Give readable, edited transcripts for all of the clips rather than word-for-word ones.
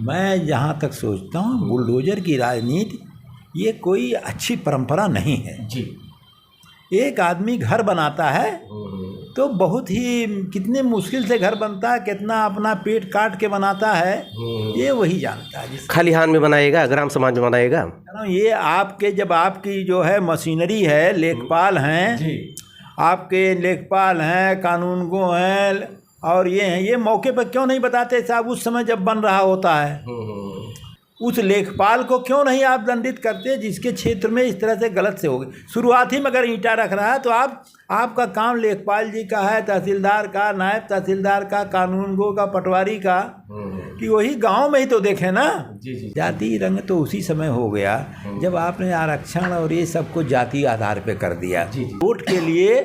मैं जहाँ तक सोचता हूँ बुलडोजर की राजनीति ये कोई अच्छी परंपरा नहीं है जी। एक आदमी घर बनाता है तो बहुत ही कितने मुश्किल से घर बनता है, कितना अपना पेट काट के बनाता है, ये वही जानता है। खलिहान में बनाएगा, ग्राम समाज में बनाएगा। ये आपके जब आपकी जो है मशीनरी है, लेखपाल हैं जी। आपके लेखपाल हैं, कानूनगो हैं और ये हैं, ये मौके पर क्यों नहीं बताते साहब? उस समय जब बन रहा होता है उस लेखपाल को क्यों नहीं आप दंडित करते जिसके क्षेत्र में इस तरह से गलत से हो गई? शुरुआत ही में अगर ईंटा रख रहा है तो आपका काम लेखपाल जी का है, तहसीलदार का, नायब तहसीलदार का, कानूनगो का, पटवारी का, कि वही गांव में ही तो देखे ना। जाति रंग तो उसी समय हो गया जब आपने आरक्षण और ये सब को जाति आधार पे कर दिया। वोट के लिए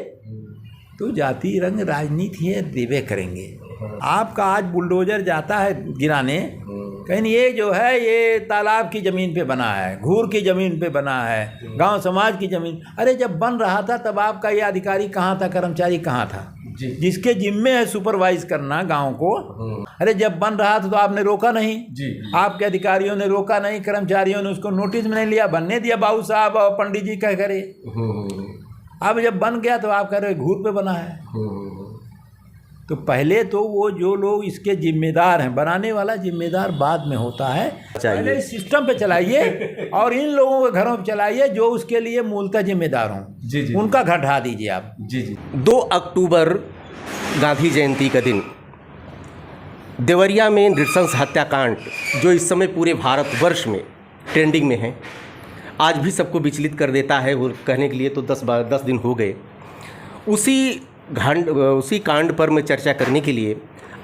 तो जाति रंग राजनीति है, देवे करेंगे। आपका आज बुलडोजर जाता है गिराने, कहीं ये जो है ये तालाब की ज़मीन पे बना है, घूर की ज़मीन पे बना है, गांव समाज की ज़मीन। अरे जब बन रहा था तब आपका ये अधिकारी कहाँ था, कर्मचारी कहाँ था जिसके जिम्मे है सुपरवाइज करना गांव को? अरे जब बन रहा था तो आपने रोका नहीं आपके अधिकारियों ने रोका नहीं, कर्मचारियों ने उसको नोटिस में नहीं लिया, बनने दिया बाबू साहब और पंडित जी कह करे। अब जब बन गया तो आप कह रहे घूर पे बना है। तो पहले तो वो जो लोग इसके जिम्मेदार हैं, बनाने वाला जिम्मेदार बाद में होता है। पहले इस सिस्टम पे चलाइए और इन लोगों के घरों पे चलाइए जो उसके लिए मूलतः जिम्मेदार हों, उनका घर ढा दीजिए आप। 2 अक्टूबर गांधी जयंती का दिन देवरिया में नृशंस हत्याकांड जो इस समय पूरे भारतवर्ष में ट्रेंडिंग में है, आज भी सबको विचलित कर देता है। वो कहने के लिए तो 10 दिन हो गए। उसी कांड पर मैं चर्चा करने के लिए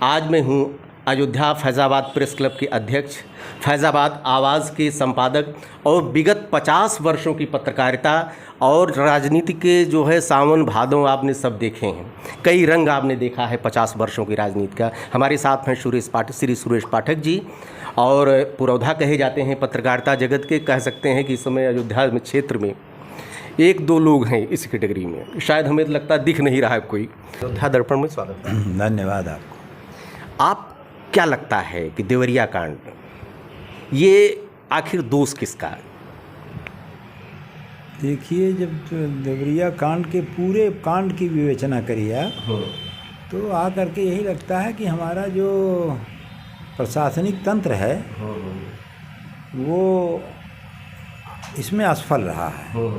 आज मैं हूँ अयोध्या फैज़ाबाद प्रेस क्लब के अध्यक्ष, फैज़ाबाद आवाज़ के संपादक और विगत 50 वर्षों की पत्रकारिता और राजनीति के जो है सावन भादों आपने सब देखे हैं, कई रंग आपने देखा है 50 वर्षों की राजनीति का। हमारे साथ हैं श्री सुरेश पाठक जी और पुरोधा कहे जाते हैं पत्रकारिता जगत के। कह सकते हैं कि इस समय अयोध्या में क्षेत्र में 1-2 लोग हैं इस कैटेगरी में, शायद हमें लगता दिख नहीं रहा है कोई। अयोध्या दर्पण में स्वागत है। धन्यवाद आपको। आप क्या लगता है कि देवरिया कांड ये आखिर दोष किसका है? देखिए, जब देवरिया कांड के पूरे कांड की विवेचना करिए तो आ करके यही लगता है कि हमारा जो प्रशासनिक तंत्र है वो इसमें असफल रहा है।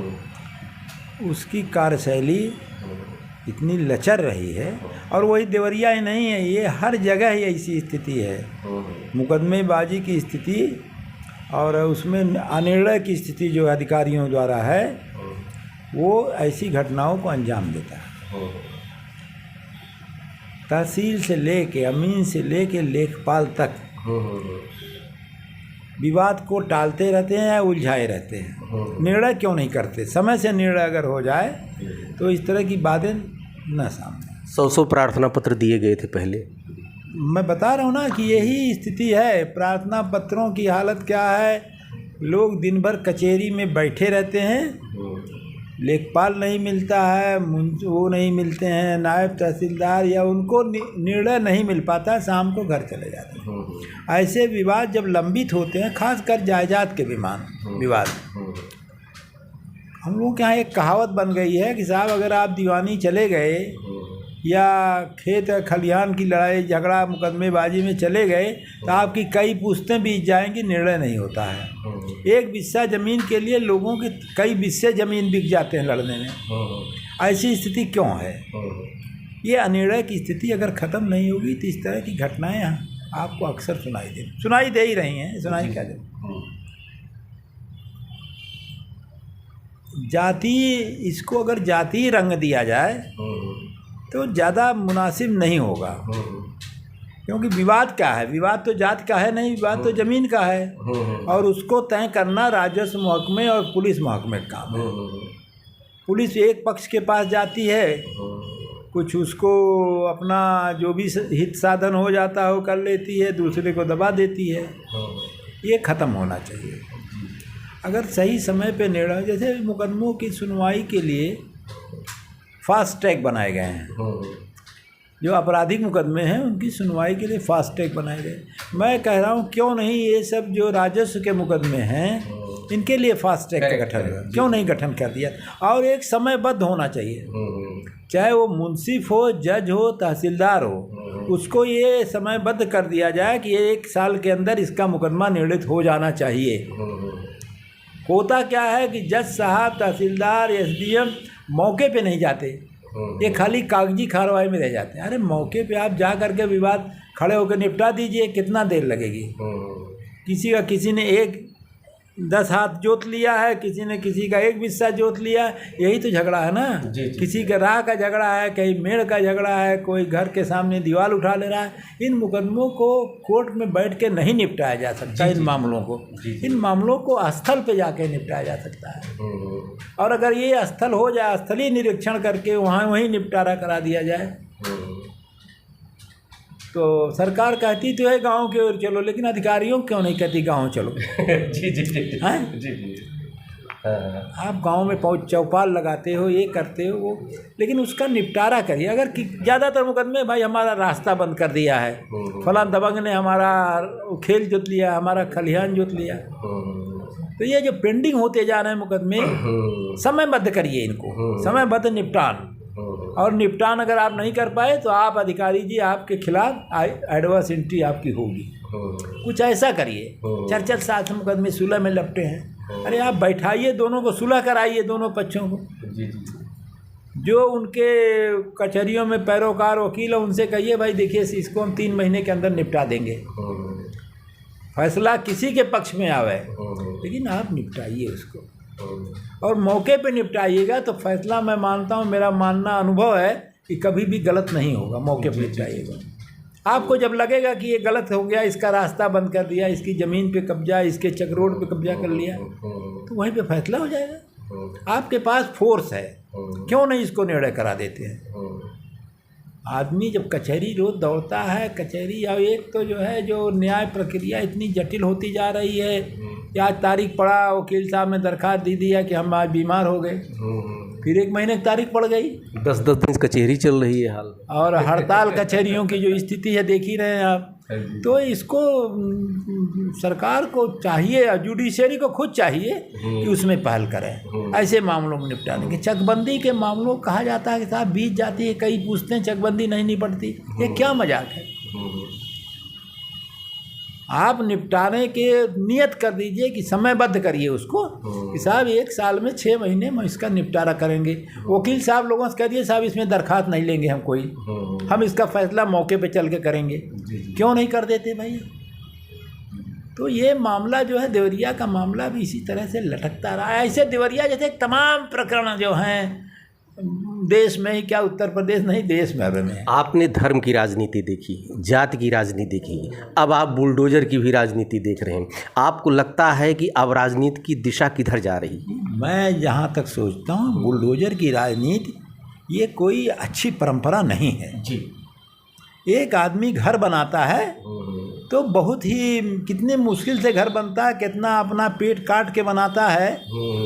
उसकी कार्यशैली इतनी लचर रही है और वही देवरिया ही नहीं है, ये हर जगह ही ऐसी स्थिति है। मुकदमेबाजी की स्थिति और उसमें अनिर्णय की स्थिति जो अधिकारियों द्वारा है वो ऐसी घटनाओं को अंजाम देता है। तहसील से लेके अमीन से लेके लेखपाल तक विवाद को टालते रहते हैं या उलझाए रहते हैं। निर्णय क्यों नहीं करते? समय से निर्णय अगर हो जाए तो इस तरह की बातें न सामने। 100 प्रार्थना पत्र दिए गए थे पहले। मैं बता रहा हूँ ना कि यही स्थिति है। प्रार्थना पत्रों की हालत क्या है? लोग दिन भर कचहरी में बैठे रहते हैं, लेखपाल नहीं मिलता है, वो नहीं मिलते हैं, नायब तहसीलदार, या उनको निर्णय नहीं मिल पाता, शाम को घर चले जाते हैं। ऐसे विवाद जब लंबित होते हैं, खासकर जायदाद के विवाद, हम लोग के यहाँ एक कहावत बन गई है कि साहब अगर आप दीवानी चले गए या खेत खलिहान की लड़ाई झगड़ा मुकदमेबाजी में चले गए तो आपकी कई पुश्तें बीत जाएंगी, निर्णय नहीं होता है। एक बिस्सा ज़मीन के लिए लोगों के कई बिस्से ज़मीन बिक जाते हैं लड़ने में। ऐसी स्थिति क्यों है? ये अनिर्णय की स्थिति अगर ख़त्म नहीं होगी तो इस तरह की घटनाएं आपको अक्सर सुनाई दे ही रही हैं। सुनाई क्या दे? जाति, इसको अगर जाति रंग दिया जाए तो ज़्यादा मुनासिब नहीं होगा, क्योंकि विवाद क्या है? विवाद तो जात का है नहीं, विवाद तो ज़मीन का है और उसको तय करना राजस्व महकमे और पुलिस महकमे का काम है। पुलिस एक पक्ष के पास जाती है, कुछ उसको अपना जो भी हित साधन हो जाता है वो कर लेती है, दूसरे को दबा देती है। ये ख़त्म होना चाहिए। अगर सही समय पे निर्णय, जैसे मुकदमों की सुनवाई के लिए फास्ट ट्रैक बनाए गए हैं, जो आपराधिक मुकदमे हैं उनकी सुनवाई के लिए फास्ट ट्रैक बनाए गए। मैं कह रहा हूँ क्यों नहीं ये सब जो राजस्व के मुकदमे हैं इनके लिए फास्ट ट्रैक का गठन क्यों नहीं गठन कर दिया, और एक समयबद्ध होना चाहिए, चाहे वो मुंसिफ हो, जज हो, तहसीलदार हो, उसको ये समयबद्ध कर दिया जाए कि 1 साल के अंदर इसका मुकदमा निर्णित हो जाना चाहिए। होता क्या है कि जज साहब, तहसीलदार, एसडीएम मौके पे नहीं जाते, ये खाली कागजी कार्रवाई में रह जाते हैं। अरे मौके पे आप जा करके विवाद खड़े होकर निपटा दीजिए, कितना देर लगेगी। किसी ने 10 हाथ जोत लिया है, किसी ने किसी का 1 बिस्सा जोत लिया, यही तो झगड़ा है ना। किसी का राह का झगड़ा है, कहीं मेड़ का झगड़ा है, कोई घर के सामने दीवार उठा ले रहा है। इन मुकदमों को कोर्ट में बैठ के नहीं निपटाया जा सकता। इन मामलों को स्थल पे जाके निपटाया जा सकता है। और अगर ये स्थल हो जाए, स्थलीय निरीक्षण करके वहीं निपटारा करा दिया जाए, तो सरकार कहती तो है गांव की ओर चलो, लेकिन अधिकारियों क्यों नहीं कहती गांव चलो। जी आप गांव में चौपाल लगाते हो, ये करते हो वो, लेकिन उसका निपटारा करिए। अगर ज़्यादातर मुकदमे भाई हमारा रास्ता बंद कर दिया है, फलां दबंग ने हमारा खेल जोत लिया, हमारा खलिहान जोत लिया, तो ये जो पेंडिंग होते जा रहे हैं मुकदमे, समयबद्ध करिए इनको, समयबद्ध निपटान। और निपटान अगर आप नहीं कर पाए तो आप अधिकारी जी, आपके खिलाफ एडवर्स एंट्री आपकी होगी। कुछ ऐसा करिए। 4-4 साल से मुकदमे सुलह में लपटे हैं, अरे आप बैठाइए, दोनों को सुलह कराइए, दोनों पक्षों को। जो उनके कचहरियों में पैरोकार वकील है उनसे कहिए भाई देखिए इसको हम 3 महीने के अंदर निपटा देंगे, फैसला किसी के पक्ष में आवे, लेकिन आप निपटाइए उसको, और मौके पे निपटाइएगा तो फैसला, मैं मानता हूँ, मेरा मानना अनुभव है कि कभी भी गलत नहीं होगा। मौके पे निपटाइएगा। आपको जब लगेगा कि ये गलत हो गया, इसका रास्ता बंद कर दिया, इसकी ज़मीन पे कब्जा, इसके चक रोड पे कब्जा कर लिया, तो वहीं पे फैसला हो जाएगा। आपके पास फोर्स है, क्यों नहीं इसको निर्णय करा देते हैं। आदमी जब कचहरी रोज दौड़ता है, कचहरी, और एक तो जो है जो न्याय प्रक्रिया इतनी जटिल होती जा रही है कि आज तारीख पड़ा, वकील साहब ने दरख्वास्त दी है कि हम आज बीमार हो गए, फिर 1 महीने की तारीख पड़ गई, 10-10 दिन कचहरी चल रही है हाल, और हड़ताल कचहरियों की जो स्थिति है देख ही रहे हैं आप। तो इसको सरकार को चाहिए, जुडिशरी को खुद चाहिए कि उसमें पहल करें, ऐसे मामलों में निपटाने के। चकबंदी के मामलों कहा जाता है कि साहब बीत जाती है, कई पूछते हैं चकबंदी नहीं निपटती, ये क्या मजाक है। आप निपटाने के नियत कर दीजिए कि समयबद्ध करिए उसको कि साहब 1 साल में 6 महीने में इसका निपटारा करेंगे। वकील साहब लोगों से कह दिए साहब इसमें दरखास्त नहीं लेंगे हम कोई, हम इसका फैसला मौके पे चल के करेंगे। क्यों नहीं कर देते भाई। तो ये मामला जो है, देवरिया का मामला भी इसी तरह से लटकता रहा है। ऐसे देवरिया जैसे तमाम प्रकरण जो हैं देश में ही क्या, उत्तर प्रदेश नहीं देश भर में। आपने धर्म की राजनीति देखी, जाति की राजनीति देखी, अब आप बुलडोजर की भी राजनीति देख रहे हैं। आपको लगता है कि अब राजनीति की दिशा किधर जा रही है? मैं जहाँ तक सोचता हूँ बुलडोजर की राजनीति ये कोई अच्छी परंपरा नहीं है जी। एक आदमी घर बनाता है तो बहुत ही, कितने मुश्किल से घर बनता है, कितना अपना पेट काट के बनाता है,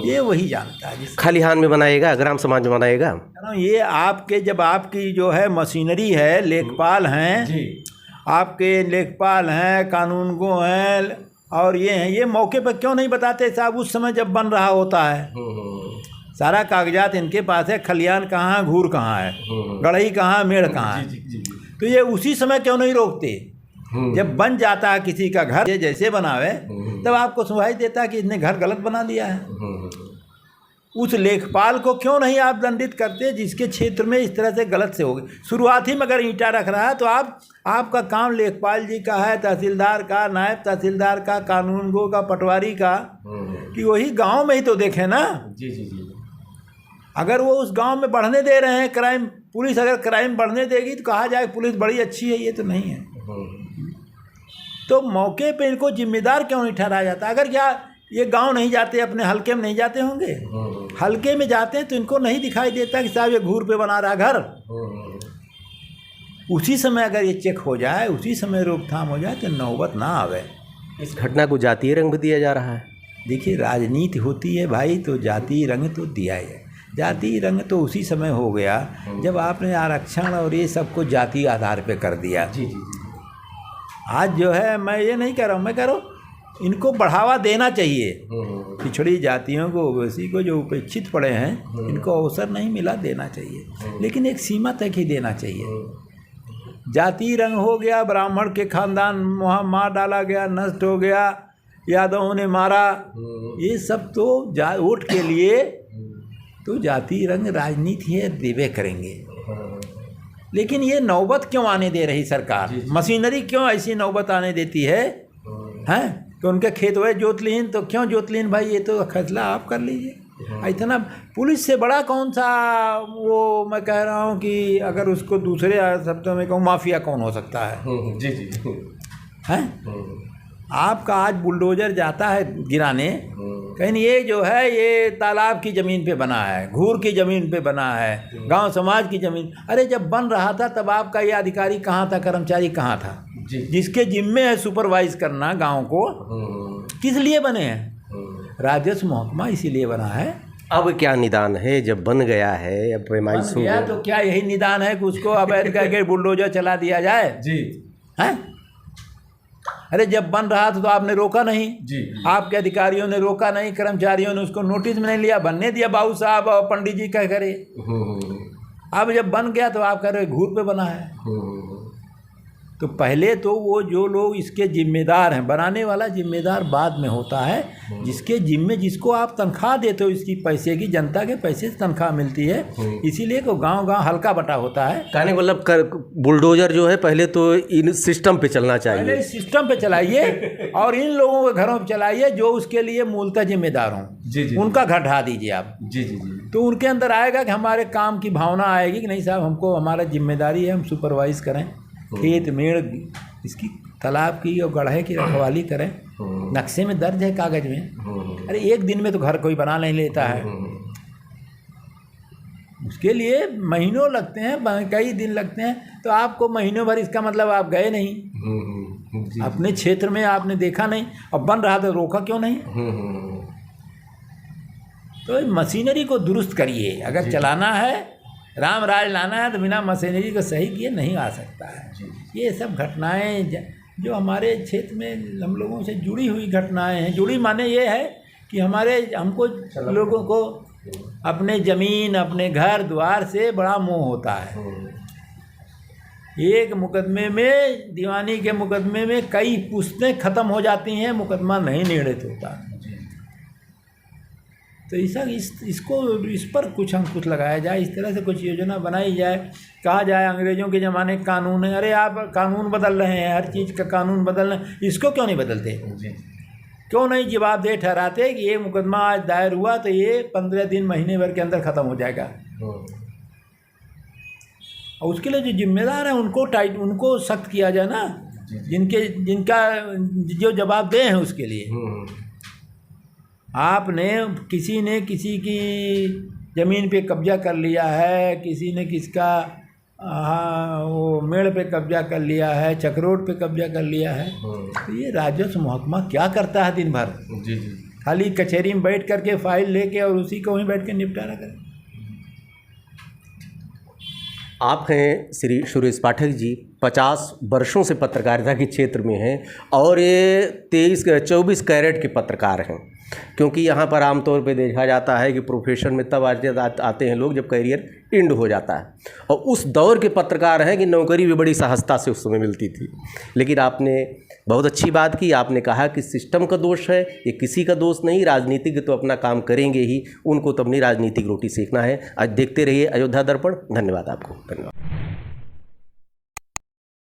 ये वही जानता है। खलिहान में बनाएगा, ग्राम समाज में बनाएगा, ये आपके, जब आपकी जो है मशीनरी है, लेखपाल हैं जी, आपके लेखपाल हैं, कानूनगो हैं, और ये हैं, ये मौके पर क्यों नहीं बताते साहब, उस समय जब बन रहा होता है सारा कागजात इनके पास है, खलिहान कहाँ है, घूर कहाँ है, गढ़ई कहाँ है, मेड़ कहाँ है, तो ये उसी समय क्यों नहीं रोकते। जब बन जाता है किसी का घर, ये जैसे बनावे तब आपको सुनाई देता है कि इसने घर गलत बना दिया है। उस लेखपाल को क्यों नहीं आप दंडित करते जिसके क्षेत्र में इस तरह से गलत से हो गई। शुरुआत ही में अगर ईंटा रख रहा है तो आपका काम लेखपाल जी का है, तहसीलदार का, नायब तहसीलदार का, कानूनगो का, पटवारी का, कि वही गांव में ही तो देखे ना। जी जी जी। अगर वो उस गांव में बढ़ने दे रहे हैं क्राइम, पुलिस अगर क्राइम बढ़ने देगी तो कहा जाए पुलिस बड़ी अच्छी है, ये तो नहीं है। तो मौके पे इनको जिम्मेदार क्यों नहीं ठहराया जाता। अगर क्या ये गांव नहीं जाते, अपने हलके में नहीं जाते होंगे, हलके में जाते हैं तो इनको नहीं दिखाई देता कि साहब ये घूर पे बना रहा घर। उसी समय अगर ये चेक हो जाए, उसी समय रोकथाम हो जाए तो नौबत ना आवे। इस घटना को जातीय रंग दिया जा रहा है। देखिए राजनीति होती है भाई तो जातीय रंग तो दिया है। जाति रंग तो उसी समय हो गया जब आपने आरक्षण और ये सबको जाति आधार पे कर दिया। जी जी जी। आज जो है, मैं ये नहीं कह रहा हूँ, मैं कह रहा हूँ इनको बढ़ावा देना चाहिए। पिछड़ी जातियों को, ओबीसी को, जो उपेक्षित पड़े हैं, इनको अवसर नहीं मिला, देना चाहिए, लेकिन एक सीमा तक ही देना चाहिए। जाति रंग हो गया, ब्राह्मण के खानदान वहाँ मार डाला गया, नष्ट हो गया, यादवों ने मारा, ये सब तो वोट के लिए तो जाति रंग राजनीति है, देवे करेंगे। लेकिन ये नौबत क्यों आने दे रही सरकार? मशीनरी क्यों ऐसी नौबत आने देती है? हैं तो उनके खेत हुए जोतलीन, तो क्यों जोतलीन भाई? ये तो फैसला आप कर लीजिए। इतना पुलिस से बड़ा कौन सा, वो मैं कह रहा हूँ कि अगर उसको दूसरे शब्दों में कहूँ, माफिया कौन हो सकता है? जी जी। हैं आपका आज बुलडोजर जाता है गिराने, कहीं ये जो है ये तालाब की ज़मीन पे बना है, घूर की ज़मीन पे बना है, गांव समाज की ज़मीन। अरे जब बन रहा था तब आपका ये अधिकारी कहाँ था, कर्मचारी कहाँ था? जिसके जिम्मे है सुपरवाइज करना गांव को, किस लिए बने हैं? राजस्व महकमा इसीलिए बना है। अब क्या निदान है जब बन गया है? अब पैमाइश हो गया तो क्या यही निदान है कि उसको अवैध करके बुलडोजर चला दिया जाए? जी हैं? अरे जब बन रहा था तो आपने रोका नहीं जी। आपके अधिकारियों ने रोका नहीं, कर्मचारियों ने उसको नोटिस में नहीं लिया, बनने दिया बाबू साहब और पंडित जी कह करे। अब जब बन गया तो आप कह रहे घूर पे बना है। तो पहले तो वो जो लोग इसके जिम्मेदार हैं, बनाने वाला जिम्मेदार बाद में होता है, जिसके जिम्मे, जिसको आप तनख्वाह देते हो, इसकी पैसे की, जनता के पैसे से तनख्वाह मिलती है, इसीलिए को गांव-गांव हल्का बटा होता है। कहने का मतलब बुलडोजर जो है पहले तो इन सिस्टम पे चलना चाहिए, पहले सिस्टम पे चलाइए और इन लोगों के घरों पे चलाइए जो उसके लिए मूलतः जिम्मेदार हों। जी। उनका घर ढा दीजिए आप। जी जी जी। तो उनके अंदर आएगा कि हमारे काम की भावना आएगी कि नहीं साहब, हमको हमारा जिम्मेदारी है, हम सुपरवाइज करें, खेत मेड़ इसकी, तालाब की और गढ़े की रखवाली करें, नक्शे में दर्ज है कागज में। अरे एक दिन में तो घर कोई बना नहीं लेता है, उसके लिए महीनों लगते हैं, कई दिन लगते हैं। तो आपको महीनों भर, इसका मतलब आप गए नहीं, अपने क्षेत्र में आपने देखा नहीं, अब बन रहा था रोका क्यों नहीं? तो मशीनरी को दुरुस्त करिए। अगर चलाना है, राम राज लाना है, तो बिना मशीनरी को सही किए नहीं आ सकता है। ये सब घटनाएं जो हमारे क्षेत्र में हम लोगों से जुड़ी हुई घटनाएं हैं, जुड़ी माने ये है कि हमको लोगों को अपने ज़मीन, अपने घर द्वार से बड़ा मोह होता है। एक मुकदमे में, दीवानी के मुकदमे में कई पुश्तें ख़त्म हो जाती हैं, मुकदमा नहीं निर्णित होता। तो इस पर कुछ अंकुश लगाया जाए, इस तरह से कुछ योजना बनाई जाए। कहा जाए अंग्रेज़ों के ज़माने का कानून है, अरे आप कानून बदल रहे हैं, हर चीज़ का कानून बदल रहे हैं, इसको क्यों नहीं बदलते? क्यों नहीं जवाबदेह ठहराते कि ये मुकदमा आज दायर हुआ तो ये 15 दिन, महीने भर के अंदर ख़त्म हो जाएगा। और उसके लिए जो जिम्मेदार हैं उनको सख्त किया जाए ना, जिनका जो जवाबदेह हैं उसके लिए। आपने किसी ने किसी की ज़मीन पे कब्जा कर लिया है, किसी ने किसका वो मेड़ पे कब्जा कर लिया है, चक्रोट पे कब्जा कर लिया है, तो ये राजस्व महकमा क्या करता है दिन भर? जी। खाली कचहरी में बैठ करके फाइल लेके और उसी को वहीं बैठ के निपटारा करें। आप हैं श्री सुरेश पाठक जी, 50 वर्षों से पत्रकारिता के क्षेत्र में हैं और ये 24 कैरेट के पत्रकार हैं, क्योंकि यहाँ पर आमतौर पे देखा जाता है कि प्रोफेशन में तब आते हैं लोग जब करियर एंड हो जाता है, और उस दौर के पत्रकार हैं कि नौकरी भी बड़ी सहजता से उस समय मिलती थी। लेकिन आपने बहुत अच्छी बात की, आपने कहा कि सिस्टम का दोष है, ये किसी का दोष नहीं, राजनीतिक तो अपना काम करेंगे ही, उनको तो अपनी राजनीतिक रोटी सेकना है। आज देखते रहिए अयोध्या दर्पण। धन्यवाद आपको। धन्यवाद।